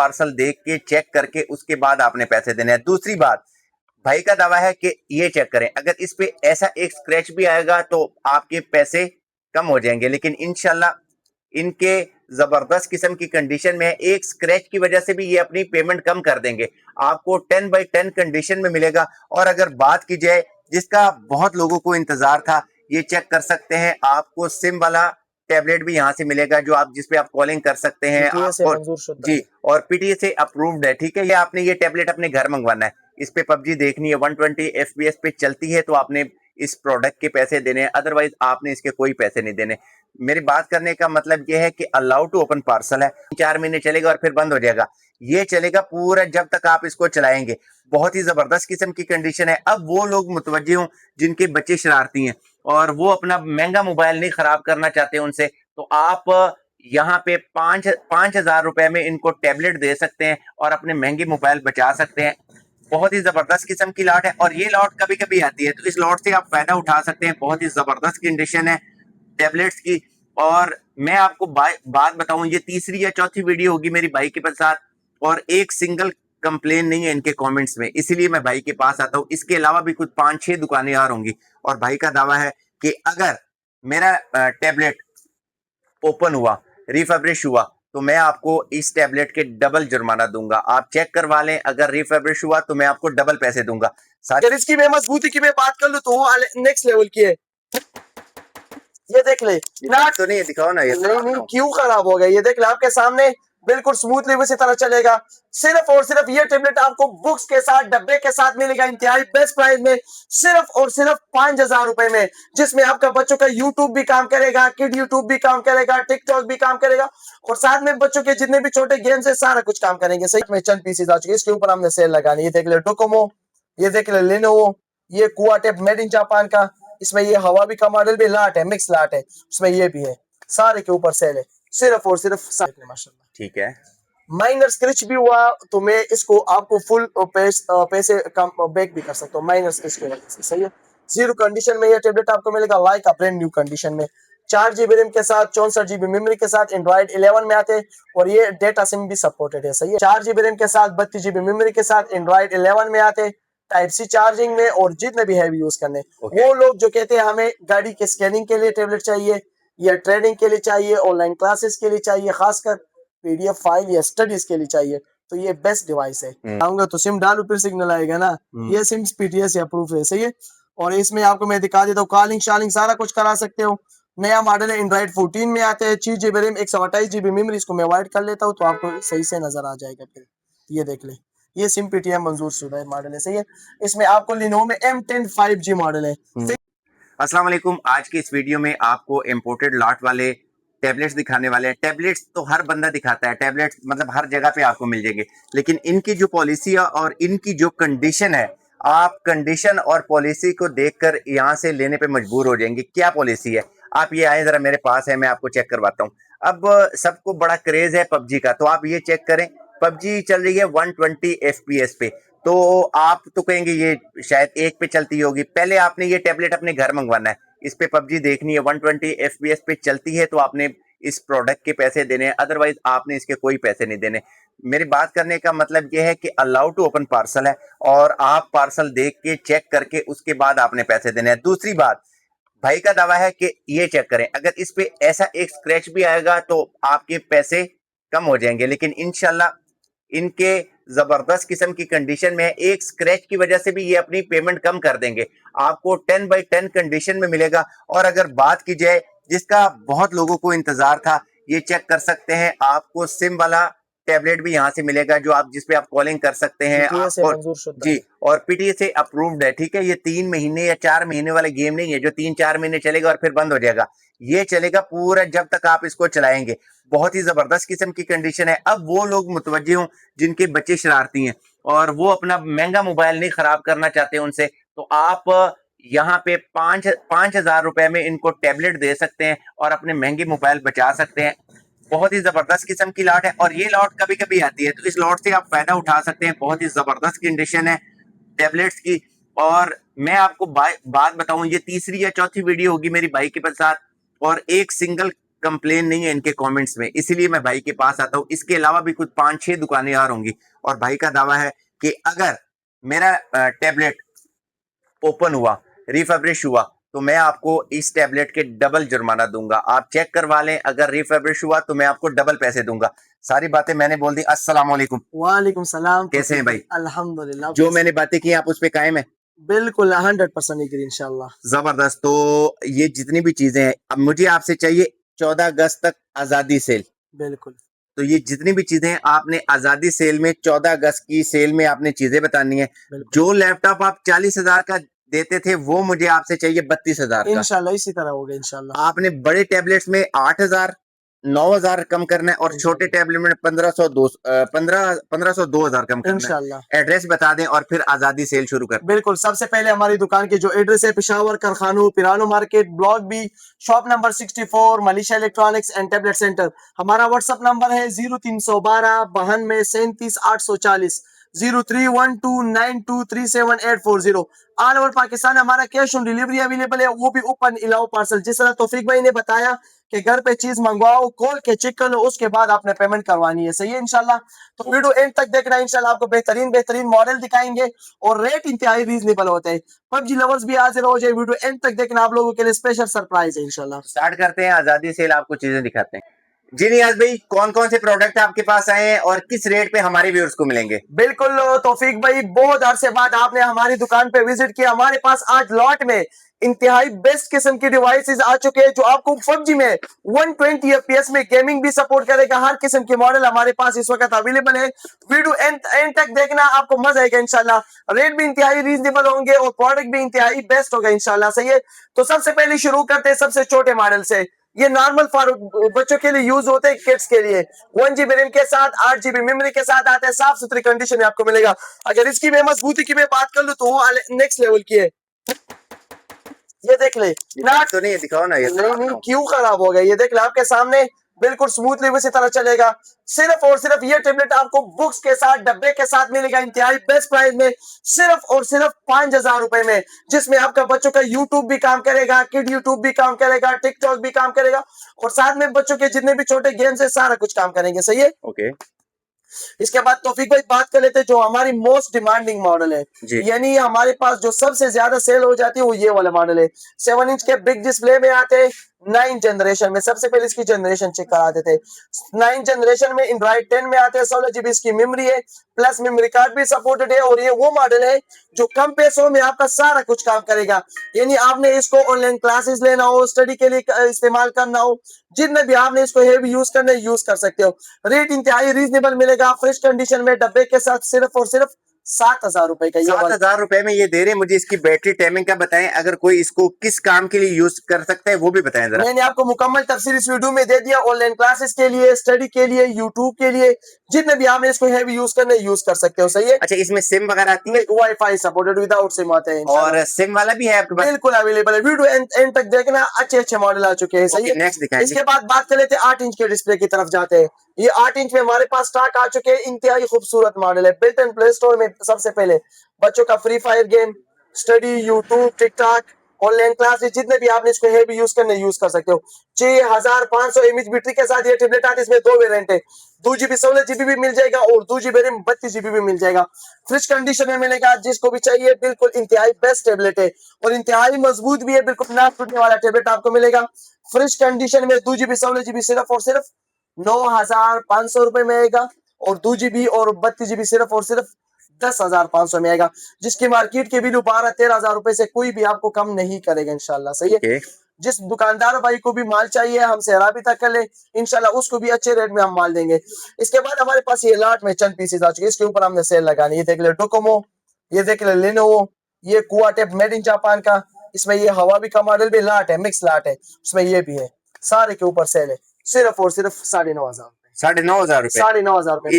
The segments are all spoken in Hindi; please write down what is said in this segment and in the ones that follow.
पार्सल देख के चेक करके उसके बाद आपने पैसे देने हैं। दूसरी बात, भाई का दावा है कि ये चेक करें, अगर इस पे ऐसा एक स्क्रैच भी आएगा तो आपके पैसे कम हो जाएंगे, लेकिन इंशाल्लाह इनके जबरदस्त किस्म की कंडीशन में है। एक स्क्रैच की वजह से भी ये अपनी पेमेंट कम कर देंगे, आपको 10/10 कंडीशन में मिलेगा। और अगर बात की जाए जिसका बहुत लोगों को इंतजार था, ये चेक कर सकते हैं, आपको सिम वाला टैबलेट भी यहाँ से मिलेगा जो आप जिसपे आप कॉलिंग कर सकते हैं आपको जी, और पीटीए से अप्रूव्ड है। ठीक है, ये आपने ये टैबलेट अपने घर मंगवाना है, इस पे पबजी देखनी है, 120 FPS पे चलती है, तो आपने इस प्रोडक्ट के पैसे देने हैं, अदरवाइज आपने इसके कोई पैसे नहीं देने। मेरी बात करने का मतलब ये है कि अलाउ टू ओपन पार्सल है, 4 महीने चलेगा और फिर बंद हो जाएगा। ये चलेगा पूरा जब तक आप इसको चलाएंगे। बहुत ही जबरदस्त किस्म की कंडीशन है। अब वो लोग मुतवज्जे हों जिनके बच्चे शरारती हैं और वो अपना महंगा मोबाइल नहीं खराब करना चाहते उनसे, तो आप यहाँ पे 5,000 रुपए में इनको टैबलेट दे सकते हैं और अपने महंगे मोबाइल बचा सकते हैं। बहुत ही जबरदस्त किस्म की लॉट है और ये लॉट कभी कभी आती है, तो इस लॉट से आप फायदा उठा सकते हैं। बहुत ही जबरदस्त कंडीशन है टैबलेट्स की। और मैं आपको बात बताऊं, ये तीसरी या चौथी वीडियो होगी मेरी भाई के साथ, और एक सिंगल कंप्लेन नहीं है इनके कमेंट्स में, इसीलिए मैं भाई के पास आता हूं। इसके अलावा भी कुछ 5-6 दुकानें और होंगी, और भाई का दावा है कि अगर मेरा टैबलेट ओपन हुआ, रिफर्बिश हुआ, तो मैं आपको इस टैबलेट के डबल जुर्माना दूंगा। आप चेक करवा लें, अगर रिफर्बिश हुआ तो मैं आपको डबल पैसे दूंगा। अगर इसकी मैं मजबूती की मैं बात कर लूं तो वो नेक्स्ट लेवल की है। ये देख ले तो नहीं दिखाओ ना, ये नहीं क्यों खराब हो गया, ये देख ले आपके सामने बिल्कुल स्मूथली उसी तरह चलेगा। सिर्फ और सिर्फ ये टैबलेट आपको बुक्स के साथ डब्बे के साथ मिलेगा इंतहाई बेस्ट प्राइस में, सिर्फ और सिर्फ 5,000 रुपए में, जिसमें आपका बच्चों का यूट्यूब भी काम करेगा, किड यूट्यूब भी काम करेगा, टिकटॉक भी काम करेगा, और साथ में बच्चों के जितने भी छोटे गेम्स है सारा कुछ काम करेंगे। सही में चंद पीसेज आ चुके, इसके ऊपर हमने सेल लगानी। ये देख ले डोकोमो, ये देख ले लेनोवो, ये कुआ टेप मेड इन जापान का, इसमें ये हवाबी का मॉडल भी लाट है, मिक्स लाट है, उसमें ये भी है, सारे के ऊपर सेल है सिर्फ और सिर्फ। माशाल्लाह ठीक है, माइनर स्क्रैच भी हुआ तो मैं इसको आपको फुल पैसे कम बैक भी कर सकता हूँ माइनर स्क्रैच की वजह से। सही है, जीरो कंडीशन में ये टैबलेट आपको मिलेगा like a brand new condition में, 4 GB रैम के साथ, 64 GB मेमोरी के साथ, एंड्रॉइड 11 में आते हैं, और ये डेटा सिम भी सपोर्टेड है। सही है, 4 GB रैम के साथ, 32 GB मेमोरी के साथ, एंड्रॉइड 11 में आते हैं, टाइप सी चार्जिंग में, और जितने भी हैवी यूज करने। वो लोग जो कहते हैं हमें गाड़ी के स्कैनिंग के लिए टैबलेट चाहिए, या ट्रेडिंग के लिए चाहिए, ऑनलाइन क्लासेस के लिए चाहिए, खासकर पीडीएफ फाइल या स्टडीज के लिए चाहिए, तो ये बेस्ट डिवाइस है। आऊंगा तो सिम डालू फिर सिग्नल आएगा ना, ये सिम पीटीएस या प्रूफ है। सही है, और इसमें आपको मैं दिखा देता हूँ, कॉलिंग शालिंग सारा कुछ करा सकते हो। नया मॉडल है, एंड्रॉइड 14 में आते हैं, 6 GB रैम, 128 GB मेमोरी। इसको मैं अवॉइड कर लेता हूँ तो आपको सही से नजर आ जाएगा। फिर ये देख ले, ये सिम पीटीएम मंजूर शुदा मॉडल है। सही है, इसमें आपको लिनोवो में M10 5G मॉडल है। अस्सलाम वालेकुम। आज की इस वीडियो में आपको इम्पोर्टेड लॉट वाले टैबलेट्स दिखाने वाले हैं। टैबलेट्स तो हर बंदा दिखाता है, टैबलेट्स मतलब हर जगह पे आपको मिल जाएंगे, लेकिन इनकी जो पॉलिसी है और इनकी जो कंडीशन है, आप कंडीशन और पॉलिसी को देखकर यहाँ से लेने पे मजबूर हो जाएंगे। क्या पॉलिसी है, आप ये आए जरा मेरे पास है, मैं आपको चेक करवाता हूँ। अब सबको बड़ा क्रेज है पबजी का, तो आप ये चेक करें, पबजी चल रही है 120 FPS पे। तो आप तो कहेंगे ये शायद एक पे चलती होगी, पहले आपने ये टैबलेट अपने घर मंगवाना है, इस पे पबजी देखनी है, 120 FPS पे चलती है, तो आपने इस प्रोडक्ट के पैसे देने हैं, अदरवाइज आपने इसके कोई पैसे नहीं देने। मेरी बात करने का मतलब यह है कि अलाउ टू ओपन पार्सल है, और आप पार्सल देख के चेक करके उसके बाद आपने पैसे देने हैं। दूसरी बात, भाई का दावा है कि ये चेक करें, अगर इस पे ऐसा एक स्क्रैच भी आएगा तो आपके पैसे कम हो जाएंगे, लेकिन इंशाल्लाह इनके जबरदस्त किस्म की कंडीशन में है। एक स्क्रैच की वजह से भी ये अपनी पेमेंट कम कर देंगे, आपको 10/10 कंडीशन में मिलेगा। और अगर बात की जाए जिसका बहुत लोगों को इंतजार था, ये चेक कर सकते हैं, आपको सिम वाला टैबलेट भी यहाँ से मिलेगा जो आप जिसपे आप कॉलिंग कर सकते हैं, जी, और पीटीए से अप्रूव्ड है। ठीक है, ये 3 महीने या 4 महीने वाले गेम नहीं है जो 3-4 महीने चलेगा और फिर बंद हो जाएगा। ये चलेगा पूरा जब तक आप इसको चलाएंगे। बहुत ही जबरदस्त किस्म की कंडीशन है। अब वो लोग मुतवज्जे हों जिनके बच्चे शरारती हैं और वो अपना महंगा मोबाइल नहीं खराब करना चाहते उनसे, तो आप यहाँ पे 5,000 रुपए में इनको टैबलेट दे सकते हैं और अपने महंगे मोबाइल बचा सकते हैं। बहुत ही जबरदस्त किस्म की लॉट है, और ये लॉट कभी कभी आती है, तो इस लॉट से आप फायदा उठा सकते हैं। बहुत ही जबरदस्त कंडीशन है टैबलेट्स की। और मैं आपको बात बताऊं, ये तीसरी या चौथी वीडियो होगी मेरी भाई के साथ, और एक सिंगल कंप्लेन नहीं है इनके कमेंट्स में, इसीलिए मैं भाई के पास आता हूँ। इसके अलावा भी कुछ 5-6 दुकानें और होंगी, और भाई का दावा है कि अगर मेरा टैबलेट ओपन हुआ, रिफर्बिश हुआ, तो मैं आपको इस टैबलेट के डबल जुर्माना दूंगा। आप चेक करवा लें, अगर रिफर्बिश हुआ तो मैं आपको डबल पैसे दूंगा। सारी बातें मैंने बोल दी। अस्सलाम वालेकुम। वालेकुम सलाम। कैसे हैं भाई? अल्हम्दुलिल्लाह। जो मैंने बातें की आप उस पे कायम है? बिल्कुल 100% एग्री इंशाल्लाह। जबरदस्त। तो ये जितनी भी चीजें हैं, अब मुझे आपसे चाहिए 14 अगस्त तक आजादी सेल। बिल्कुल तो ये जितनी भी चीजें हैं, आपने आजादी सेल में 14 अगस्त की सेल में आपने चीजें बतानी है। बिल्कुल जो लैपटॉप आप 40,000 का देते थे, वो मुझे आपसे चाहिए 32,000 का। इंशाल्लाह इसी तरह होगा इंशाल्लाह। आपने बड़े टैबलेट्स में 8,000 9,000 कम करना है, और छोटे इंशाल्लाह टैबलेट में 1500 2,000 कम करना इंशाल्लाह। है। एड्रेस बता दें और फिर आजादी सेल शुरू कर। बिल्कुल, सबसे पहले हमारी दुकान की जो एड्रेस है, पेशावर कारखानू पिरानो market block B, shop number 64, Manisha electronics and tablet centre. हमारा व्हाट्सएप नंबर है 0312 92 37 840, 03129237 ऑल ओवर पाकिस्तान हमारा कैश ऑन डिलीवरी अवेलेबल है, वो भी ओपन इलाओ पार्सल। जिस तरह तौफीक भाई ने बताया कि घर पे चीज मंगवाओ, खोल के चेक कर लो, उसके बाद आपने पेमेंट करवानी है। सही है इंशाल्लाह। तो वीडियो एंड तक देखना, इंशाल्लाह आपको बेहतरीन बेहतरीन मॉडल दिखाएंगे और रेट इंतहाई रीजनेबल होते हैं। पबजी लवर्स भी हाजिर हो जाए, वीडियो एंड तक देखना, आप लोगों के लिए स्पेशल सरप्राइज है इंशाल्लाह। स्टार्ट करते हैं आजादी सेल, आपको चीजें दिखाते हैं। जी नियाज भाई, कौन कौन से प्रोडक्ट आपके पास आए हैं और किस रेट पे हमारे व्यूअर्स को मिलेंगे? बिल्कुल तौफीक भाई, बहुत अरसे बाद आपने हमारी दुकान पे विजिट किया। हमारे पास आज लॉट में इंतहाई बेस्ट किस्म की डिवाइसेस आ चुके हैं, जो आपको पबजी में 120 FPS में गेमिंग भी सपोर्ट करेगा। हर किस्म के मॉडल हमारे पास इस वक्त अवेलेबल है। वीडियो एंड तक देखना, आपको मजा आएगा इंशाल्लाह। रेट भी इंतहाई रीजनेबल होंगे और प्रोडक्ट भी इंतहाई बेस्ट होगा इंशाल्लाह। सही है, तो सबसे पहले शुरू करते हैं सबसे छोटे मॉडल से। ये नॉर्मल फॉर बच्चों के लिए यूज होते हैं, किड्स के लिए 1 GB रैम के साथ 8 GB मेमोरी के साथ आते हैं। साफ सुथरी कंडीशन में आपको मिलेगा। अगर इसकी मैं मजबूती की मैं बात कर लूं तो वो नेक्स्ट लेवल की है। ये देख ले ना, तो नहीं दिखाओ ना, ये नहीं क्यों खराब हो गया, ये देख ले आपके सामने, बिल्कुल स्मूथली उसी तरह चलेगा। सिर्फ और सिर्फ ये टैबलेट आपको बुक्स के साथ डब्बे के साथ मिलेगा इंतहाई बेस्ट प्राइस में, सिर्फ और सिर्फ 5,000 रुपए में, जिसमें आपका बच्चों का यूट्यूब भी काम करेगा, किड यूट्यूब भी काम करेगा, टिकटॉक भी काम करेगा, और साथ में बच्चों के जितने भी छोटे गेम्स है सारा कुछ काम करेंगे। सही है। ओके। इसके बाद तौफीक भाई बात कर लेते हैं जो हमारी मोस्ट डिमांडिंग मॉडल है, यानी हमारे पास जो सबसे ज्यादा सेल हो जाती है वो ये वाला मॉडल है। 7 इंच के बिग डिस्प्ले में आते हैं 9 जनरेशन में। सबसे पहले इसकी जनरेशन चेक करा देते हैं। 9 जनरेशन में एंड्रॉइड 10 में आते हैं। 16 GB इसकी मेमोरी है, प्लस मेमोरी कार्ड भी सपोर्टेड है, और ये वो मॉडल है जो कम पैसों में आपका सारा कुछ काम करेगा। यानी आपने इसको ऑनलाइन क्लासेस लेना हो, स्टडी के लिए इस्तेमाल करना हो, जितने भी आपने इसको हेवी यूज करना है यूज कर सकते हो। रेट इंतहाई रीजनेबल मिलेगा, फ्रेश कंडीशन में डब्बे के साथ, सिर्फ और सिर्फ 7,000 रुपए का। 7,000 रुपए में ये दे रहे हैं। मुझे इसकी बैटरी टाइमिंग का बताएं, अगर कोई इसको किस काम के लिए यूज कर सकता है वो भी बताएं जरा। मैंने आपको मुकम्मल तफसील इस वीडियो में दे दिया। ऑनलाइन क्लासेस के लिए, स्टडी के लिए, यूट्यूब के लिए, जितने भी आपने इसको हेवी यूज करना है यूज कर सकते हो। सही है। अच्छा, इसमें सिम वगैरह आती है? वाईफाई सपोर्टेड विदाउट सिम आते हैं और सिम वाला भी है आपके पास? बिल्कुल अवेलेबल है। वीडियो एंड तक देखना, अच्छे अच्छे मॉडल आ चुके हैं। सही है। नेक्स्ट दिखाएं। इसके बाद बात कर लेते हैं 8 इंच के डिस्प्ले की तरफ जाते हैं। ये 8 इंच में हमारे पास स्टॉक आ चुके हैं। इंतहाई खूबसूरत मॉडल है। बिल्ट इन प्ले स्टोर में सबसे पहले बच्चों का free fire game, study, YouTube, TikTok, online classes, जितने भी आपने इसको हेवी यूज करने यूज कर सकते हो। 6500 mAh बैटरी के साथ ये टैबलेट आती है। इसमें 2 वेरिएंट है, 2 GB 16 GB भी मिल जाएगा और 2 GB रैम 32 GB भी मिल जाएगा। फ्रिज कंडीशन में मिलेगा, जिसको भी चाहिए। बिल्कुल इंतहाई बेस्ट टैबलेट है और इंतहाई मजबूत भी है, बिल्कुल ना टूटने वाला टैबलेट आपको मिलेगा। फ्रिज कंडीशन में 2 GB 16 GB सिर्फ और सिर्फ 9,500 रुपए में आएगा, और 2 GB और 32 GB सिर्फ और सिर्फ 10,500 में आएगा, जिसकी मार्केट के वैल्यू 12-13,000 रुपए से कोई भी आपको कम नहीं करेगा इंशाल्लाह। सही है। जिस दुकानदार भाई को भी माल चाहिए हमसे राबिता कर ले, इंशाल्लाह उसको भी अच्छे रेट में हम माल देंगे। इसके बाद हमारे पास ये लाट में चंद पीसेस आ चुके हैं, इसके ऊपर हमने सेल लगानी। ये देख ले डोकोमो, ये देख ले लेनोवो, ये कुआटेप मेड इन जापान का, इसमें ये हवावी का मॉडल भी लाट है, मिक्स लाट है, उसमें ये भी है। सारे के ऊपर सेल है, सिर्फ और सिर्फ 9,500 9,500 रुपए। 9,500 रुपए।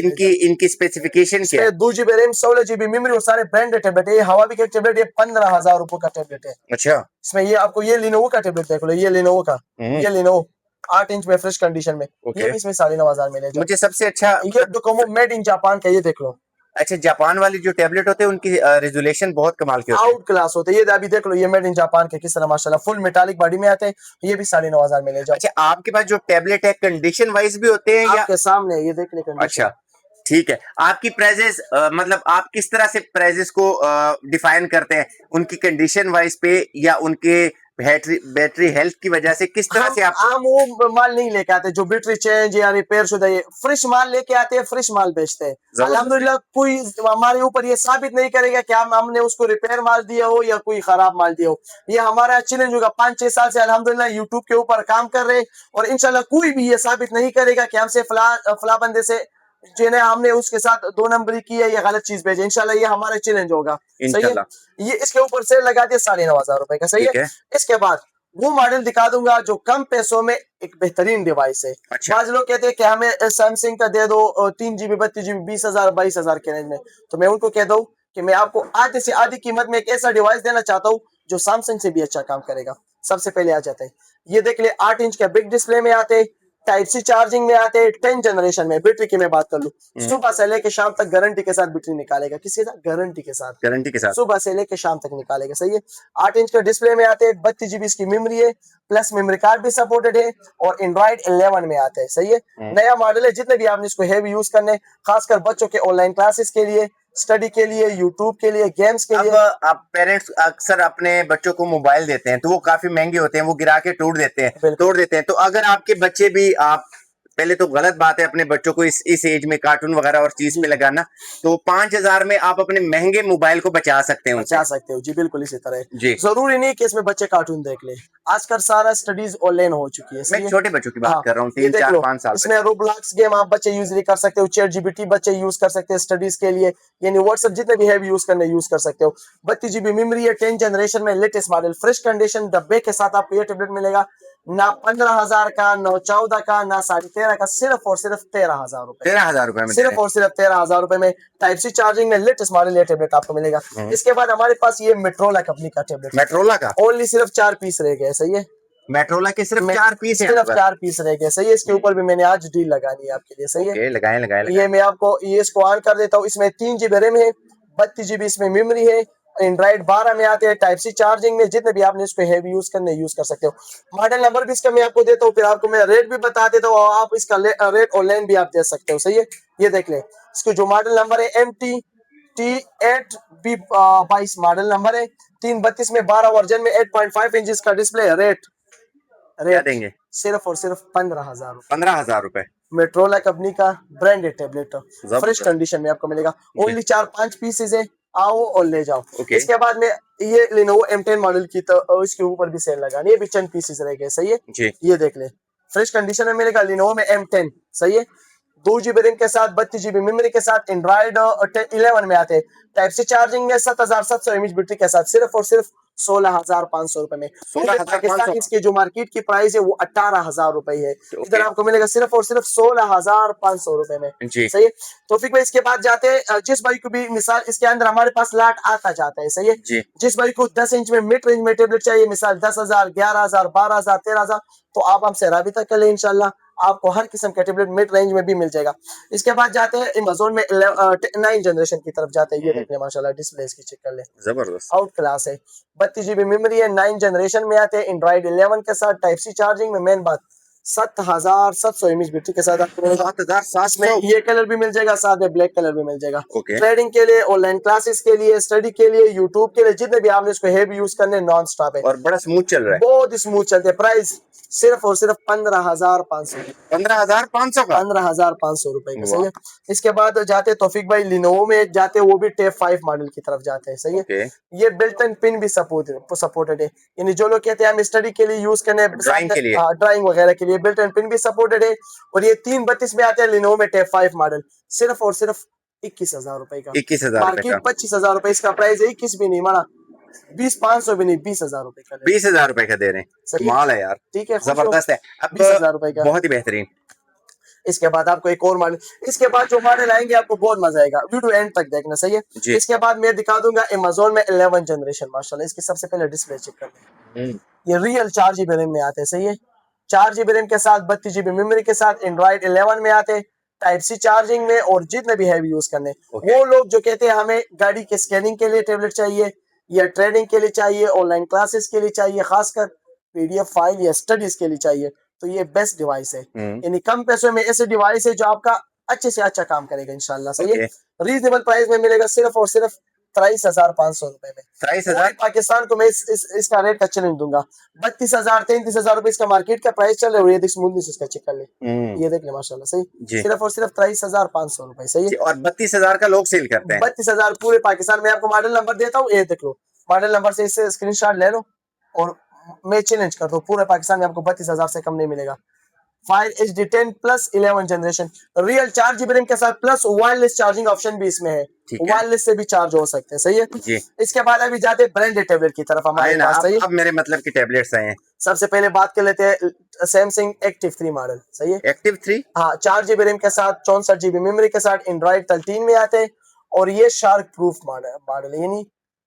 इनकी स्पेसिफिकेशन क्या है? 2 GB रैम 16 GB मेमोरी और सारे ब्रांडेड टैबलेट है। ये हवावी का टैबलेट ये 15,000 रुपए का टैबलेट है। अच्छा। इसमें ये आपको ये लिनोवो का टैबलेट देख लो, ये लिनोवो का, ये लिनोवो 8 इंच में फ्रेश कंडीशन में, ये भी इसमें 9,500 मिलेगा। मुझे सबसे अच्छा ये डोकोमो मेड इन जापान का, ये देख लो, अच्छा, जापान वाली जो टैबलेट होते हैं उनकी रेजोल्यूशन बहुत कमाल के होते हैं। आउट क्लास होते हैं। ये अभी देख लो, ये मेड इन जापान के किस तरह माशाल्लाह फुल मेटालिक बॉडी में आते हैं। ये भी 9,500 में ले जाओ। अच्छा, आपके पास जो टैबलेट है कंडीशन वाइज भी होते हैं या? आपके सामने ये देख ले कंडीशन। अच्छा, ठीक है। आपकी प्राइजेस मतलब आप किस तरह से प्राइजेस को डिफाइन करते हैं, उनकी कंडीशन वाइज पे या उनके बैटरी बैटरी हेल्थ की वजह से, किस तरह से आप? हम वो माल नहीं लेके आते जो बैटरी चेंज या रिपेयर शुदा, ये फ्रेश माल लेके आते हैं, फ्रेश माल बेचते हैं। अल्हम्दुलिल्लाह कोई हमारे ऊपर ये साबित नहीं करेगा कि हमने उसको रिपेयर माल दिया हो या कोई खराब माल दिया हो। ये हमारा चैलेंज होगा। 5-6 साल से अल्हम्दुलिल्लाह यूट्यूब के ऊपर काम कर रहे हैं और इंशाल्लाह कोई भी ये साबित नहीं करेगा कि हमसे फला बंदे से जिन्हें हमने उसके साथ 2 नंबरी की है या गलत चीज भेजी। इंशाल्लाह ये हमारा चैलेंज होगा। सही है। इंशाल्लाह। ये इसके ऊपर सेल लगा दिया 9,500 रुपए का। सही है। इसके बाद वो मॉडल दिखा दूंगा जो कम पैसों में एक बेहतरीन डिवाइस है। अच्छा। बाज लोग कहते हैं कि हमें सैमसंग का दे दो 3 GB 32 GB 20,000 22,000 के रेंज में, तो मैं उनको कह दूं कि मैं आपको आधे से आधी कीमत में एक ऐसा डिवाइस देना चाहता हूं जो सैमसंग से भी अच्छा काम करेगा। सबसे पहले आ जाते हैं, ये देख ले 8 इंच के बिग डिस्प्ले में आते, टाइप सी चार्जिंग में आते, 10 जनरेशन में। बैटरी की मैं बात कर लूं, सुबह से लेके शाम तक गारंटी के साथ बैटरी निकालेगा। किसी का गारंटी के साथ, गारंटी के साथ सुबह से लेके शाम तक निकालेगा। सही है। 8 इंच का डिस्प्ले में आते, 32 GB इसकी मेमोरी है, प्लस मेमोरी कार्ड भी सपोर्टेड है और एंड्रॉइड 11 में आते हैं। सही है। नया मॉडल है। जितने भी आपने इसको हैवी यूज करने, खासकर बच्चों के ऑनलाइन क्लासेस के लिए, स्टडी के लिए, यूट्यूब के लिए, गेम्स के लिए। अब आप पेरेंट्स अक्सर अपने बच्चों को मोबाइल देते हैं तो वो काफी महंगे होते हैं, वो गिरा के तोड़ देते हैं। तो अगर आपके बच्चे भी, आप पहले तो गलत बात है अपने बच्चों को इस एज में कार्टून वगैरह और चीज पे लगाना, तो 5,000 में आप अपने महंगे मोबाइल को बचा सकते हैं। बचा सकते हो जी, बिल्कुल इसी तरह। जी। जरूरी नहीं कि इसमें बच्चे कार्टून देख ले, आजकल सारा स्टडीज ऑनलाइन हो चुकी है। मैं छोटे बच्चों की बात कर रहा हूँ, 3, 4, 5 साल। इसमें रोब्लॉक्स गेम आप बच्चे यूज कर सकते हो, चैट जीपीटी बच्चे यूज कर सकते हैं स्टडीज के लिए, यानी व्हाट्सएप जितने भी है यूज करने यूज कर सकते हो। 32 GB मेमोरी है, 10 जनरेशन में, लेटेस्ट मॉडल, फ्रेश कंडीशन डब्बे के साथ आपको ये टैबलेट मिलेगा। ना 15,000 का, ना 14 का, ना 13.5 का, सिर्फ और सिर्फ 13,000 रुपए। 13,000 रुपए में, सिर्फ और सिर्फ 13,000 रुपए में टाइप सी चार्जिंग में लेटेस्ट मॉडल ये टैबलेट आपको मिलेगा। इसके बाद हमारे पास ये मेट्रोला कंपनी का टैबलेट, मेट्रोला का ओनली सिर्फ 4 पीस रह गए। सही है। मेट्रोला के सिर्फ 4 पीस हैं, सिर्फ 4 पीस रह गए। सही है। इसके ऊपर भी मैंने आज डील लगानी है आपके लिए। सही है। लगाए। ये मैं आपको ये इसको ऑन कर देता हूँ। इसमें 3 GB रैम है, 32 GB इसमें मेमोरी है, एंड्रॉइड 12 में आते हैं, टाइप सी चार्जिंग में। जितने भी आपने इसको हैवी यूज करने यूज कर सकते हो। मॉडल नंबर भी इसका मैं आपको देता हूँ, फिर आपको मैं रेट भी बता देता हूँ और आप इसका रेट ऑनलाइन भी आप दे सकते हो। सही है। ये देख ले, इसको जो मॉडल नंबर है MT-T8B22 मॉडल नंबर है, 332 में, 12 वर्जन में, 8.5 इंच का डिस्प्ले। रेट देंगे सिर्फ और सिर्फ 15,000 रुपए। 15,000 रुपए। मेट्रोला कंपनी का ब्रांडेड टैबलेट, फ्रेश कंडीशन में आपको मिलेगा। ओनली 4-5 पीसेज है, आओ और ले जाओ। इसके बाद में ये Lenovo M10 मॉडल की, तो इसके ऊपर भी सेल लगानी है, भी चंद पीसेज रह गए। सही है जी। ये देख ले, फ्रेश कंडीशन में मिलेगा Lenovo में M10। सही है। 2 GB रैम के साथ, 32 GB मेमोरी के साथ, एंड्रॉइड 11 में आते हैं, टाइप सी चार्जिंग में, 7,700 mAh बैटरी के साथ, सिर्फ और सिर्फ 16,500 रुपए में। पाकिस्तान इसकी जो मार्केट की प्राइस है वो 18,000 रुपए है, इधर आपको मिलेगा सिर्फ और सिर्फ 16,500 रुपए में। सही है। तो फिर इसके बाद जाते हैं, जिस भाई को भी मिसाल इसके अंदर हमारे पास लाट आता जाता है। सही है। जिस भाई को 10 इंच में मिड रेंज में टेबलेट चाहिए, मिसाल 10,000, 11,000, 12,000, 13,000, तो आप हमसे राबिता कर ले, इंशाल्लाह आपको हर किस्म का टैबलेट मिड रेंज में भी मिल जाएगा। इसके बाद जाते हैं अमेज़न में 9 जनरेशन की तरफ जाते हैं। ये देखिए माशाल्लाह डिस्प्ले इसकी चेक कर ले, जबरदस्त आउट क्लास है। 32 GB मेमोरी है, 9 जनरेशन में आते हैं, एंड्रॉइड 11 के साथ, टाइप सी चार्जिंग में। मेन बात 7,700 mAh बैटरी के साथ आपको 7,700 में ये कलर भी मिल जाएगा, साथ में ब्लैक कलर भी मिल जाएगा। ट्रेडिंग के लिए, ऑनलाइन क्लासेस के लिए, स्टडी के लिए, यूट्यूब के लिए, जितने भी आपने इसको हैवी यूज करने, नॉन स्टॉप है और बड़ा स्मूथ चल रहा है, बहुत स्मूथ चलते हैं। प्राइस सिर्फ और सिर्फ 15,500 15,500 का, 15,500 रुपए का। सही है। इसके बाद जाते तौफीक भाई Lenovo में जाते, वो भी टेप 5 मॉडल की तरफ जाते हैं। सही है। ये बिल्ट इन पिन भी सपोर्टेड है, यानी जो लोग कहते हैं हम स्टडी के लिए यूज करने, ड्राइंग वगैरह के लिए, बिल्ट इन पिन भी सपोर्टेड है। और ये 332 में आते हैं Lenovo में टेप 5 मॉडल, सिर्फ और सिर्फ 21,000 रुपए का। 21,000 मार्केट 25,000 रुपए इसका प्राइस है, 21 भी नहीं माना, 20,500 भी नहीं, 20,000 रुपए का, 20,000 रुपए का दे रहे हैं। कमाल है यार, ठीक है, जबरदस्त है। 20,000 रुपए का, बहुत ही बेहतरीन। इसके बाद आपको एक और मॉडल, इसके बाद जो मॉडल आएंगे आपको बहुत मजा आएगा, वीडियो एंड तक देखना। सही है। इसके बाद मैं दिखा दूंगा Amazon में 11 जनरेशन, माशाल्लाह इसकी सबसे पहले डिस्प्ले चेक करते हैं। ये रियल 4 GB रैम में आते हैं। सही है। 4 GB रैम के साथ, 32 GB मेमोरी के साथ, एंड्रॉइड 11 में आते हैं, टाइप सी चार्जिंग में और जितने भी हैवी यूज करने वो लोग जो कहते हैं हमें गाड़ी के स्कैनिंग के लिए टेबलेट चाहिए या ट्रेडिंग के लिए चाहिए, ऑनलाइन क्लासेस के लिए चाहिए, खासकर पीडीएफ फाइल या स्टडीज के लिए चाहिए, तो ये बेस्ट डिवाइस है। यानी कम पैसों में ऐसे डिवाइस है जो आपका अच्छे से अच्छा काम करेगा इंशाल्लाह। सही है, रीजनेबल प्राइस में मिलेगा सिर्फ और सिर्फ 23,500 रुपए में। 23,000 पाकिस्तान को मैं इसका रेट का चैलेंज दूंगा। 32,000 33,000 रुपए इसका मार्केट का प्राइस चल रहा है। ये देख स्मूथनेस इसका चेक कर ले, ये देख ले माशाल्लाह। सही, सिर्फ और सिर्फ 23,500 रुपए। सही है, और 32,000 का लोग सेल करते हैं। 32,000 पूरे पाकिस्तान में। आपको मॉडल नंबर देता हूँ, ये देख लो, मॉडल नंबर से इससे स्क्रीनशॉट ले लो और मैं चैलेंज करता हूँ पूरे पाकिस्तान में आपको 32,000 से कम नहीं मिलेगा। 5HD10 plus 11 generation real 4 GB RAM के साथ प्लस वायरलेस चार्जिंग ऑप्शन भी इसमें है, वायरलेस से भी चार्ज हो सकते हैं। सही है जी। इसके बाद अभी जाते हैं ब्रांडेड टैबलेट की तरफ हमारे पास। सही है, अब मेरे मतलब की टैबलेट्स आए हैं। सबसे पहले बात कर लेते हैं सैमसंग एक्टिव 3 मॉडल। सही है, एक्टिव 3, हाँ 4 GB रैम के साथ 64 GB मेमोरी के साथ एंड्रॉइड 13 में आते हैं और ये शार्क प्रूफ मॉडल है, यानी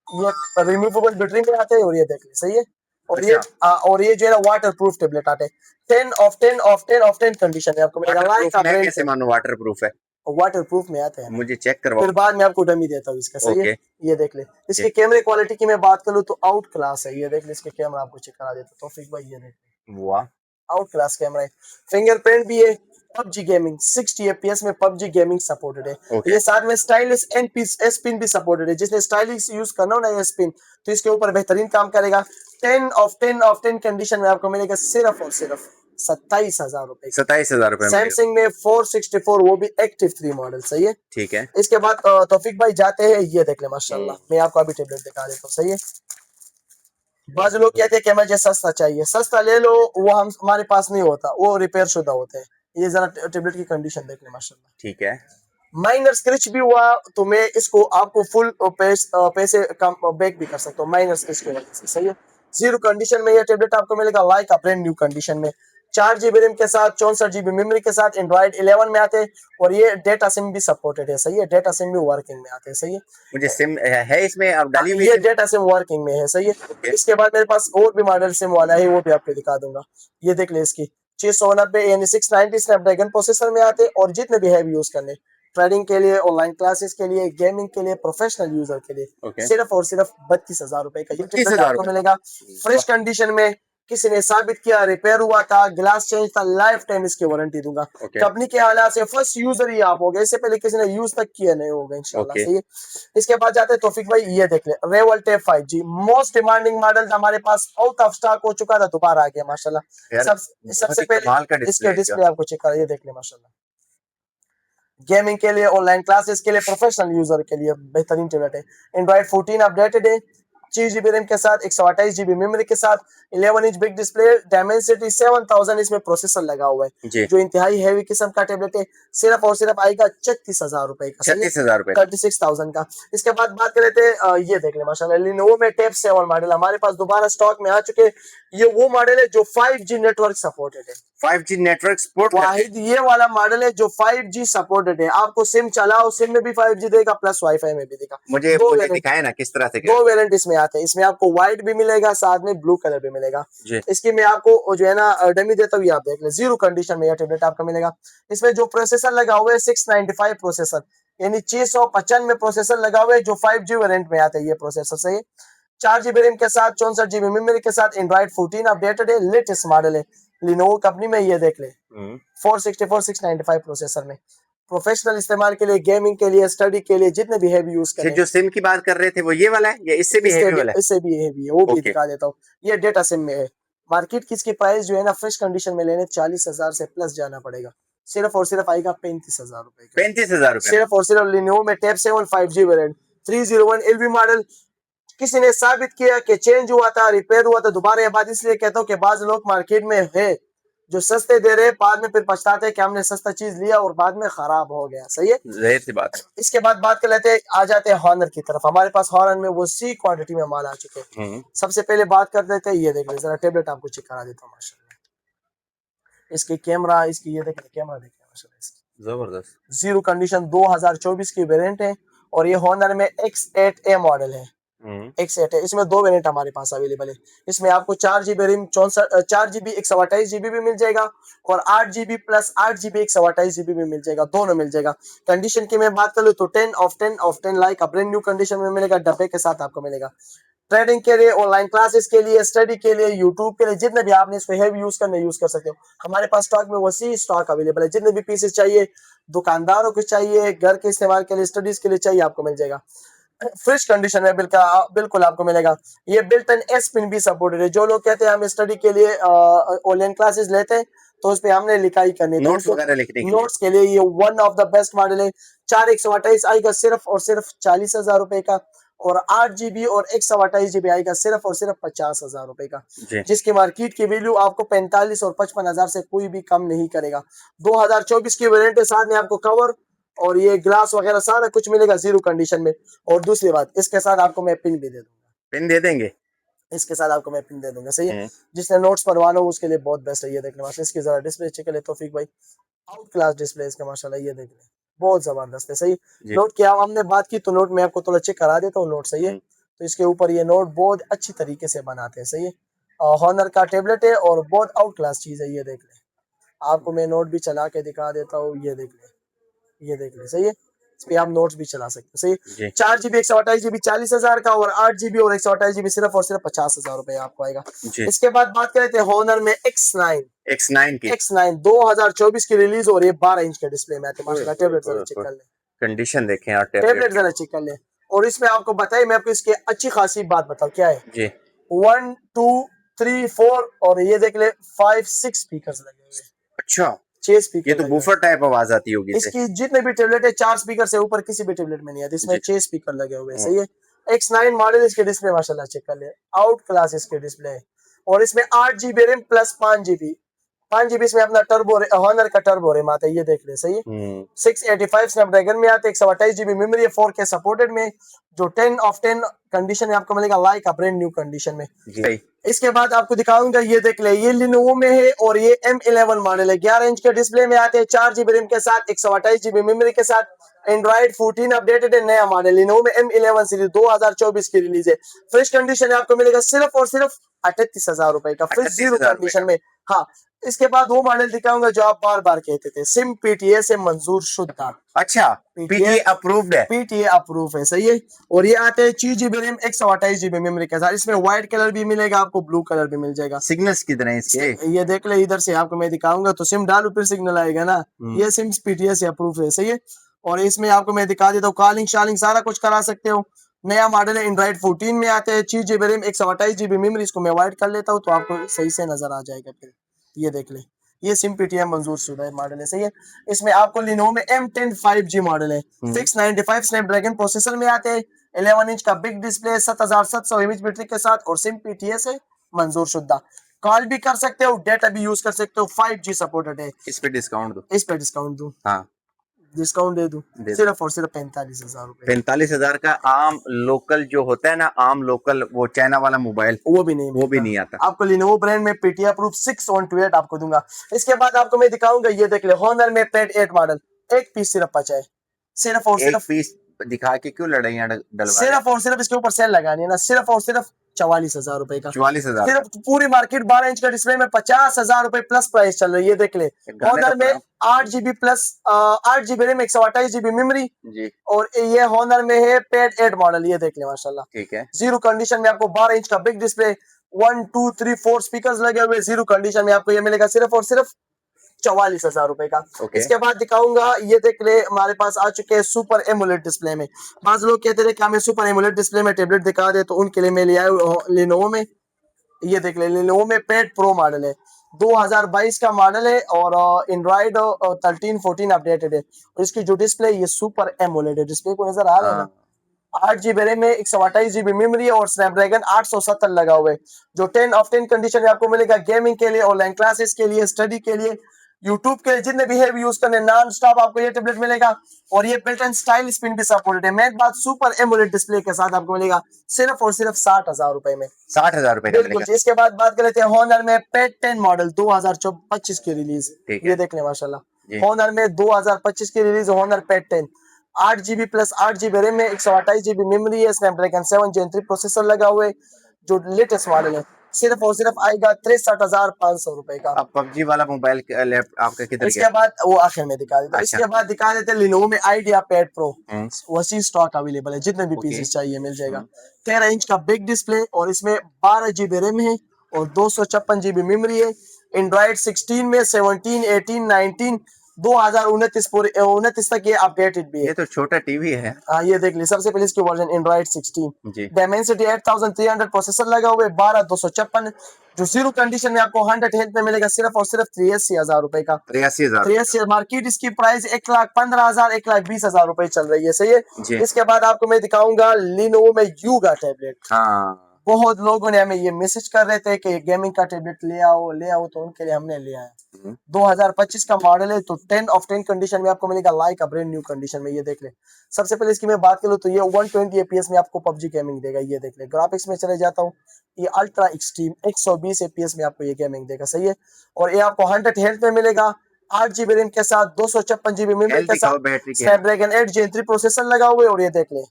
ये रिमूवेबल बैटरी में आते हैं और ये देख ले। सही है, और ये जो है ना वाटर प्रूफ टेबलेट आते हैं। 10 ऑफ 10 ऑफ 10 ऑफ 10 कंडीशन है आपको मिलेगा। मैं कैसे मानूं वाटर प्रूफ है? वाटर प्रूफ में आते हैं, मुझे चेक करवाओ, फिर बाद में आपको डमी देता हूँ इसका। सही है, ये देख ले। इसके कैमरे क्वालिटी की मैं बात करूँ तो आउट क्लास है। ये देख ले, इसके कैमरा आपको चेक करा देता हूँ तौफीक भाई, ये देख ले, वाह आउट क्लास कैमरा है। फिंगरप्रिंट भी है। पबजी गेमिंग 60 FPS में पबजी गेमिंग सपोर्टेड है। ये साथ में स्टाइलिश एस पिन भी सपोर्टेड है। जिसने स्टाइलिश यूज करना हो ना एस पिन, तो इसके ऊपर बेहतरीन काम करेगा। 10 ऑफ 10 ऑफ 10 कंडीशन में आपको मिलेगा सिर्फ और सिर्फ 27,000 रुपए। 27,000 रुपए। सैमसंग में 464, वो भी एक्टिव 3 मॉडल। सही है, ठीक है। इसके बाद तौफीक भाई जाते हैं, ये देख ले माशाल्लाह, मैं आपको अभी टेबलेट दिखा देता हूँ। सही है, बाज लोग कहते हैं कि मुझे सस्ता चाहिए, सस्ता ले लो, वो हमारे पास नहीं होता, वो रिपेयर शुदा होते हैं। ये जरा टेबलेट की कंडीशन देख ले माशाल्लाह, ठीक है। माइनर स्क्रैच भी हुआ तो मैं इसको आपको फुल पैसे कम बैक भी कर सकता हूँ माइनर स्क्रैच की वजह से। सही है, जीरो कंडीशन में ये टेबलेट आपको मिलेगा like a brand new condition में। 4 GB रैम के साथ 64 GB मेमोरी के साथ एंड्रॉइड 11 में आते हैं और ये डेटा सिम भी सपोर्टेड है। सही है, डेटा सिम भी वर्किंग में आते हैं। सही है, मुझे सिम है इसमें अब डाली हुई, ये डेटा सिम वर्किंग में है। सही है, इसके बाद मेरे पास और भी मॉडल सिम वाला है, वो भी आपको दिखा दूंगा। ये देख ले, इसकी 690 यानी 690 स्नैपड्रैगन प्रोसेसर में आते हैं और जितने भी हैवी यूज करने, ट्रेडिंग के लिए, ऑनलाइन क्लासेस के लिए, गेमिंग के लिए, प्रोफेशनल यूजर के लिए, सिर्फ और सिर्फ 32,000 रुपए का ये टेबलेट आपको मिलेगा फ्रेश कंडीशन में। किसी ने साबित किया, रिपेयर हुआ था, ग्लास चेंज था, लाइफ टाइम इसकी वारंटी दूंगा। कंपनी के हालात से फर्स्ट यूजर ही आप होगे, इससे पहले किसी ने यूज तक किया नहीं होगा इंशाल्लाह। सही है, इसके बाद जाते हैं तौफीक भाई, ये देख ले, रेवल टेप 5G मोस्ट डिमांडिंग मॉडल हमारे पास आउट ऑफ स्टॉक हो चुका था, दोबारा आ गया माशाल्लाह। सबसे पहले इसके डिस्प्ले आपको चेक करा, ये देख ले माशाल्लाह। गेमिंग के लिए, ऑनलाइन क्लासेस के लिए, प्रोफेशनल यूजर के लिए बेहतरीन टेबलेट है। एंड्रॉइड 14 अपडेटेड है, 6 GB रैम के साथ 128 GB मेमोरी के साथ, 11 इंच बिग डिस्प्ले, डायमेंसिटी 7000 इसमें प्रोसेसर लगा हुआ है, जो इंतहाई हैवी किस्म का टेबलेट है। सिर्फ और सिर्फ आएगा 36,000 रुपए का। 36,000 रुपए, 36,000 का। इसके बाद बात कर लेते हैं, ये देख ले माशाल्लाह, Lenovo में Tab 7 मॉडल हमारे पास दोबारा स्टॉक में आ चुके। ये वो मॉडल है जो 5G नेटवर्क सपोर्टेड है, 5G नेटवर्क सपोर्ट वाहिद ये वाला मॉडल है जो 5G सपोर्टेड है। आपको सिम चलाओ, सिम में भी 5G देगा प्लस वाईफाई में भी देगा। मुझे दिखाए ना किस तरह से, 2 वेरिएंट इसमें आते हैं। इसमें आपको व्हाइट भी मिलेगा, साथ में ब्लू कलर भी मिलेगा। इसकी मैं आपको जो है ना डमी देता हूँ, आप देख ले, जीरो कंडीशन में यह टेबलेट आपको मिलेगा। इसमें जो प्रोसेसर लगा हुआ है 695 प्रोसेसर, यानी 695 प्रोसेसर लगा हुआ है जो 5G वेरिएंट में आता है। ये प्रोसेसर सही है, 4 GB रैम के साथ 64 GB मेमोरी के साथ एंड्रॉइड 14 अपडेटेड है, लेटेस्ट मॉडल है Lenovo कंपनी में। ये देख ले, 464 695 प्रोसेसर में प्रोफेशनल इस्तेमाल के लिए, गेमिंग के लिए, स्टडी के लिए, जितने भी हैवी यूज करें। जो सिम की बात कर रहे थे वो ये वाला है या इससे भी हैवी वाला है? इससे भी हैवी है, वो भी दिखा देता हूँ। ये डेटा सिम में है। मार्केट की इसकी प्राइस जो है ना फ्रेश कंडीशन में लेने 40,000 से प्लस जाना पड़ेगा, सिर्फ और सिर्फ आएगा 35,000 रुपए। 35,000 रुपए सिर्फ और सिर्फ Lenovo में Tab 7 5G variant 301 LV model. किसी ने साबित किया कि चेंज हुआ था, रिपेयर हुआ था, दोबारा ये बात इसलिए कहता हूँ कि बाज लोग मार्केट में है जो सस्ते दे रहे, बाद में फिर पछताते हैं कि हमने सस्ता चीज लिया और बाद में खराब हो गया। सही है, जाहिर सी बात है। इसके बाद बात कर लेते हैं, आ जाते हैं हॉनर की तरफ। हमारे पास हॉनर में वो सी क्वांटिटी में माल आ चुके हैं। सबसे पहले बात कर देते हैं, ये देख ले जरा टेबलेट आपको चेक करा देता हूँ माशाल्लाह। इसकी कैमरा, इसकी ये देख ले, कैमरा देख ले माशाल्लाह, जबरदस्त। जीरो कंडीशन 2024 की वेरिएंट है और ये हॉनर में X8A मॉडल है। एक सेट है। इसमें 2 वेरिएंट हमारे पास अवेलेबल है। इसमें आपको 4 GB रैम 4 GB 128 GB भी मिल जाएगा और 8 GB प्लस 8 GB 128 GB भी मिल जाएगा, दोनों मिल जाएगा। कंडीशन की मैं बात करूँ तो 10 लाइक ब्रांड न्यू कंडीशन में मिलेगा, डब्बे के साथ आपको मिलेगा। ट्रेडिंग के लिए, ऑनलाइन क्लासेस के लिए, स्टडी के लिए, यूट्यूब के लिए, जितने भी आपने इसको हैवी यूज करना यूज कर सकते हो। हमारे पास स्टॉक में वसी स्टॉक अवेलेबल है। जितने भी पीसेस चाहिए, दुकानदारों को चाहिए, घर के इस्तेमाल के लिए, स्टडीज के लिए चाहिए, आपको मिल जाएगा। फ्रेश कंडीशन में बिल्कुल आपको मिलेगा। ये बिल्ट इन एस पिन भी सपोर्टेड है। जो लोग कहते हैं हम स्टडी के लिए ऑनलाइन क्लासेस लेते हैं तो उस पे हमने लिखाई करनी है, नोट्स वगैरह लिखने के लिए। नोट्स के लिए ये one of the best model है। 4 128 आएगा सिर्फ और सिर्फ 40,000 रुपए का और 8 GB और 128 GB आएगा सिर्फ और सिर्फ 50,000 रुपए का, जिसकी मार्केट की वैल्यू आपको 45 और 55,000 से कोई भी कम नहीं करेगा। 2024 की वेरिएंट के साथ में आपको कवर और ये ग्लास वगैरह सारा कुछ मिलेगा जीरो कंडीशन में। और दूसरी बात, इसके साथ आपको मैं पिन भी दे दूंगा। पिन दे देंगे? इसके साथ आपको मैं पिन दे दूंगा, सही है। जिसने नोट्स पढ़वाना हो उसके लिए बहुत बेस्ट है। ये देखने माशाल्लाह, इसकी जरा डिस्प्ले चेक कर ले तौफीक भाई, आउट क्लास डिस्प्ले इसका माशाल्लाह, ये देख ले बहुत जबरदस्त है, सही। नोट की हमने बात की तो नोट में आपको थोड़ा चेक करा देता हूँ, नोट सही है। तो इसके ऊपर ये नोट बहुत अच्छी तरीके से बनाते हैं, सही है। हॉनर का टेबलेट है और बहुत आउट क्लास चीज है, ये देख ले। आपको मैं नोट भी चला के दिखा देता हूँ, ये देख ले, ये देख ले, सही है। इस पे आप नोट्स भी चला सकते हो, सही। 4 GB 128 GB 40,000 का और 8 GB और 128 GB सिर्फ और सिर्फ 50,000 रुपए आपको आएगा। इसके बाद बात करें थे हॉनर में X9 की। X9 2024 की रिलीज हो रही है, 12 इंच के डिस्प्ले में आते हैं माशाल्लाह। टेबलेट जरा चेक कर ले, कंडीशन देखें यार, टेबलेट जरा चेक कर ले। और इसमें आपको बताइए, मैं आपको इसकी अच्छी खासी बात बताऊं क्या है जी। 1 2 3 4 और ये देख ले 5 6 स्पीकर्स लगे हुए हैं। अच्छा, 6 स्पीकर, ये तो बूफर टाइप आवाज आती होगी इसकी। जितने भी टेबलेट है 4 स्पीकर से ऊपर किसी भी टेबलेट में नहीं आती, इसमें 6 स्पीकर लगे हुए हैं, सही है। X9 मॉडल, इसके डिस्प्ले माशाल्लाह चेक कर ले, आउट क्लास इसके डिस्प्ले है। और इसमें 8 GB रैम प्लस 5 GB इसमें अपना टर्बो हॉनर का टर्बो रैम आता है, ये देख ले, सही है। 685 स्नैपड्रैगन में आते हैं, 128 GB मेमोरी है, 4K सपोर्टेड में, जो 10 of 10 कंडीशन में आपको मिलेगा, लाइक ब्रांड न्यू कंडीशन में। इसके बाद आपको दिखाऊंगा, ये देख ले, ये लिनोवो में है और ये M11 मॉडल है। 11 इंच के डिस्प्ले में आते हैं, 4 GB रैम के साथ, 128 GB मेमोरी के साथ। एंड्रॉइड 14 अपडेटेड है, नया मॉडल लिनोवो में M11 सीरीज 2024 की रिलीज है। फ्रेश कंडीशन में आपको मिलेगा सिर्फ और सिर्फ 38,000 रुपए का, फ्रेश जीरो कंडीशन में। हाँ, इसके बाद वो मॉडल दिखाऊंगा जो आप बार बार कहते थे, सिम PTA से मंजूर शुदा। अच्छा, PTA अप्रूव्ड है, PTA अप्रूव है, सही है। और ये आते हैं 6 GB रैम 128 GB मेमोरी के साथ। इसमें व्हाइट कलर भी मिलेगा आपको, ब्लू कलर भी मिल जाएगा। सिग्नल्स कितने हैं इसके? ये देख ले, इधर से आपको मैं दिखाऊंगा तो सिम डालू फिर सिग्नल आएगा ना। ये सिम PTA से अप्रूव है, सही है। और इसमें आपको मैं दिखा देता हूँ, कॉलिंग शालिंग सारा कुछ करा सकते हो। नया मॉडल है, एंड्रॉइड 14 में आते हैं, 6 GB रैम 128 GB मेमोरी। इसको मैं वाइड कर लेता हूँ तो आपको सही से नजर आ जाएगा। फिर ये देख ले, ये सिम PTA मंजूर शुदा मॉडल है, सही है। इसमें आपको लिनोवो में M10 5G मॉडल है, 695 स्नैपड्रैगन प्रोसेसर में आते हैं, 11 इंच का बिग डिस्प्ले, 7700 इमेज बैटरी के साथ और सिम PTA से मंजूर शुदा। कॉल भी कर सकते हो, डेटा भी यूज कर सकते हो, 5G सपोर्टेड है। इस पे डिस्काउंट दो, इस पे डिस्काउंट दूं? हाँ, डिस्काउंट दे दूं, सिर्फ और सिर्फ 45,000 रुपए। 45,000 का आम लोकल जो होता है ना, आम लोकल वो चाइना वाला मोबाइल, वो भी नहीं आता। आपको लिनोवो ब्रांड में PTA अप्रूव 6128 आपको दूंगा। इसके बाद आपको मैं दिखाऊंगा, ये देख ले, हॉनर में पेड 8 मॉडल, एक पीस सिर्फ बचा है, सिर्फ और सिर्फ। पीस दिखा के क्यों लड़ाइयां डलवा? सिर्फ और सिर्फ इसके ऊपर सेल लगानी है ना, सिर्फ और सिर्फ 44,000 रुपए का। 44,000 सिर्फ पूरी मार्केट 12 इंच का डिस्प्ले में 50,000 रुपए प्लस प्राइस चल रही है, ये देख ले। हॉनर में 8 GB plus 8 GB RAM 128 GB memory जी। और ये हॉनर में है पेड 8 मॉडल, ये देख ले माशाल्लाह, ठीक है। जीरो कंडीशन में आपको 12 इंच का बिग डिस्प्ले, 1 2 3 4 स्पीकर्स लगे हुए, जीरो कंडीशन में आपको ये मिलेगा सिर्फ और सिर्फ 44,000 रुपए का। इसके बाद दिखाऊंगा, ये देख ले, हमारे पास आ चुके हैं सुपर एमोलेड डिस्प्ले में। पांच लोग कहते थे कि हमें सुपर एमोलेड डिस्प्ले में टेबलेट दिखा दे, तो उनके लिए मैं ले आया लिनोवो में, ये देख ले, लिनोवो में पेड प्रो मॉडल है, 2022 का मॉडल है और एंड्रॉइड 13 14 अपडेटेड है। और इसकी जो डिस्प्ले ये सुपर एमोलेड है, डिस्प्ले को नजर आ रहा है ना। 8 GB रैम में 128 GB मेमोरी और स्नैपड्रैगन 870 लगा हुआ है, जो 10 of 10 कंडीशन में आपको मिलेगा। गेमिंग के लिए, ऑनलाइन क्लासेस के लिए, स्टडी के लिए, यूट्यूब के लिए, जितने भी है यूज करने, नॉन स्टॉप आपको ये टेबलेट मिलेगा। और ये बिल्ट इन स्टाइल स्पिन भी सपोर्टेड है। मेन बात, सुपर एमोलेड डिस्प्ले के साथ आपको मिलेगा सिर्फ और सिर्फ 60,000 रुपए में, 60,000 रुपए बिल्कुल। इसके बाद बात कर लेते हैं हॉनर में पेड 10 मॉडल 2025 की रिलीज, ये देख ले माशाल्लाह, हॉनर में 2025 की रिलीज, Honor Pad 10 8 GB plus 8 GB RAM है, 128 GB मेमोरी है, स्नैपड्रैगन 7 Gen 3 प्रोसेसर लगा हुआ है, जो लेटेस्ट मॉडल है। सिर्फ और सिर्फ आएगा 63,500 रुपए का। अब पबजी वाला मोबाइल आपका किधर गया? इसके बाद वो आखिर में दिखा देता हूँ। अच्छा। इसके बाद दिखा देते हैं लिनोवो में आइडिया पैड प्रो, हम्म, वसी स्टॉक अवेलेबल है, जितने भी ओके। पीसेस चाहिए मिल जाएगा। हम्म, 13 इंच का बिग डिस्प्ले और इसमें 12 GB रैम है और 256 GB मेमोरी है। एंड्रॉइड 16 में 17, 18, 19, 2029 पूरे 29 तक ये अपडेटेड भी है। ये तो छोटा टीवी है। हाँ ये देख ली, सबसे पहले इसकी वर्जन एंड्रॉइड 16, जी। डायमेंसिटी 8300 प्रोसेसर लगा हुआ है, 12256, जो जीरो कंडीशन में आपको 100 हेल्थ में मिलेगा सिर्फ और सिर्फ 83,000 रुपए का। 83,000। 83 मार्केट इसकी प्राइस 1,15,000 1,20,000 रुपए चल रही है, सही है। जी। इसके बाद आपको मैं दिखाऊंगा लिनोवो में यूगा टैबलेट। हाँ। बहुत लोगों ने हमें ये मैसेज कर रहे थे कि गेमिंग का टैबलेट ले आओ, तो उनके लिए हमने लिया है। 2025 का मॉडल है, तो 10 ऑफ 10 कंडीशन में आपको मिलेगा, like a brand new condition में। ये देख ले, सबसे पहले इसकी मैं बात करूं तो ये 120 FPS में आपको पबजी गेमिंग देगा। ये देख ले, ग्राफिक्स में चले जाता हूँ, ये अल्ट्रा एक्सट्रीम 120 FPS में आपको ये गेमिंग देगा, सही है। और ये आपको 100 हेल्थ में मिलेगा, 8 GB रैम के साथ, 256 GB मेमोरी हेल्थ के दिखाओ साथ, बैटरी के। स्नैपड्रैगन 8 Gen 3 प्रोसेसर लगा हुआ है। और ये देख ले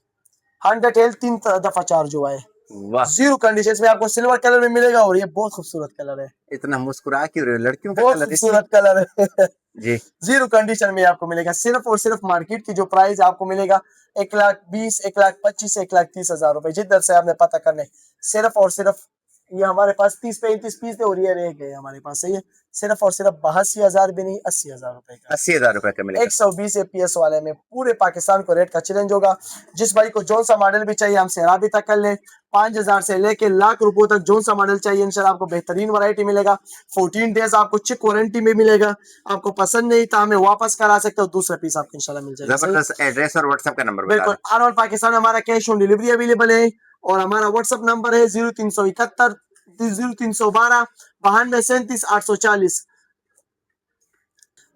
100 हेल्थ 3 दफा चार्ज हुआ है, वाह, जीरो कंडीशन में आपको सिल्वर कलर में मिलेगा। और ये बहुत खूबसूरत कलर है, इतना मुस्कुरा क्यों रहे हो? लड़कियों का बहुत कलर इसमें। खूबसूरत कलर है। जी। जीरो कंडीशन में आपको मिलेगा, सिर्फ और सिर्फ मार्केट की जो प्राइस आपको मिलेगा 1,20,000, 1,25,000, 1,30,000 रुपए, जिधर से आपने पता करने। सिर्फ और सिर्फ ये हमारे पास 30-35 पीस थे और ये रह गए हमारे पास, सही है। सिर्फ और सिर्फ 82,000 भी नहीं, 80,000 रुपए का। 80,000 रुपए का मिलेगा। 120 FPS वाले में पूरे पाकिस्तान को रेट का चैलेंज होगा। जिस भाई को जोन सा मॉडल भी चाहिए हमसे राबिता कर ले। 5,000 से लेके लाख रुपए तक जोन सा मॉडल चाहिए, इंशाल्लाह आपको बेहतरीन वैरायटी मिलेगा। 14 डेज आपको चेक वारंटी में मिलेगा। आपको पसंद नहीं तो हमें वापस करा सकते हो, दूसरा पीस आपको इंशाल्लाह मिल जाएगा। जबरदस्त। एड्रेस और व्हाट्सएप का नंबर बता बिल्कुल, दें। ऑल ओवर पाकिस्तान हमारा कैश ऑन डिलीवरी अवेलेबल है। और हमारा व्हाट्सएप नंबर है 0371 0312 92 37 840।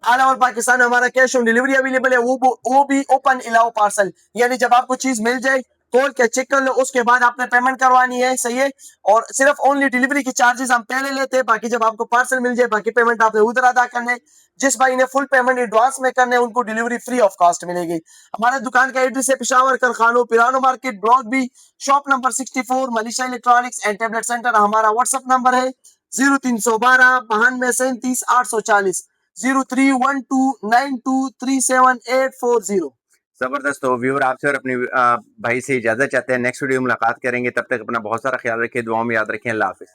ऑल ओवर पाकिस्तान हमारा कैश ऑन डिलीवरी अवेलेबल है, वो भी ओपन अलाउ पार्सल, यानी जब आपको चीज मिल जाए खोल के चेक कर लो, उसके बाद आपने पेमेंट करवानी है, सही है। और सिर्फ ओनली डिलीवरी की चार्जेस हम पहले लेते हैं, बाकी जब आपको पार्सल मिल जाए बाकी पेमेंट आपने उधर अदा करने। जिस भाई ने फुल पेमेंट एडवांस में करने उनको डिलीवरी फ्री ऑफ कॉस्ट मिलेगी। हमारे दुकान का एड्रेस है पेशावर करखानो पिरानो market block B, shop number 64, Manisha electronics and tablet centre. हमारा व्हाट्सएप नंबर है 0312 92 37 840, 03129237 840। जबरदस्त। हो व्यूअर, आपसे और अपने भाई से इजाजत चाहते हैं। नेक्स्ट वीडियो में मुलाकात करेंगे, तब तक अपना बहुत सारा ख्याल रखिए, दुआओं में याद रखें। अल्लाह हाफिज।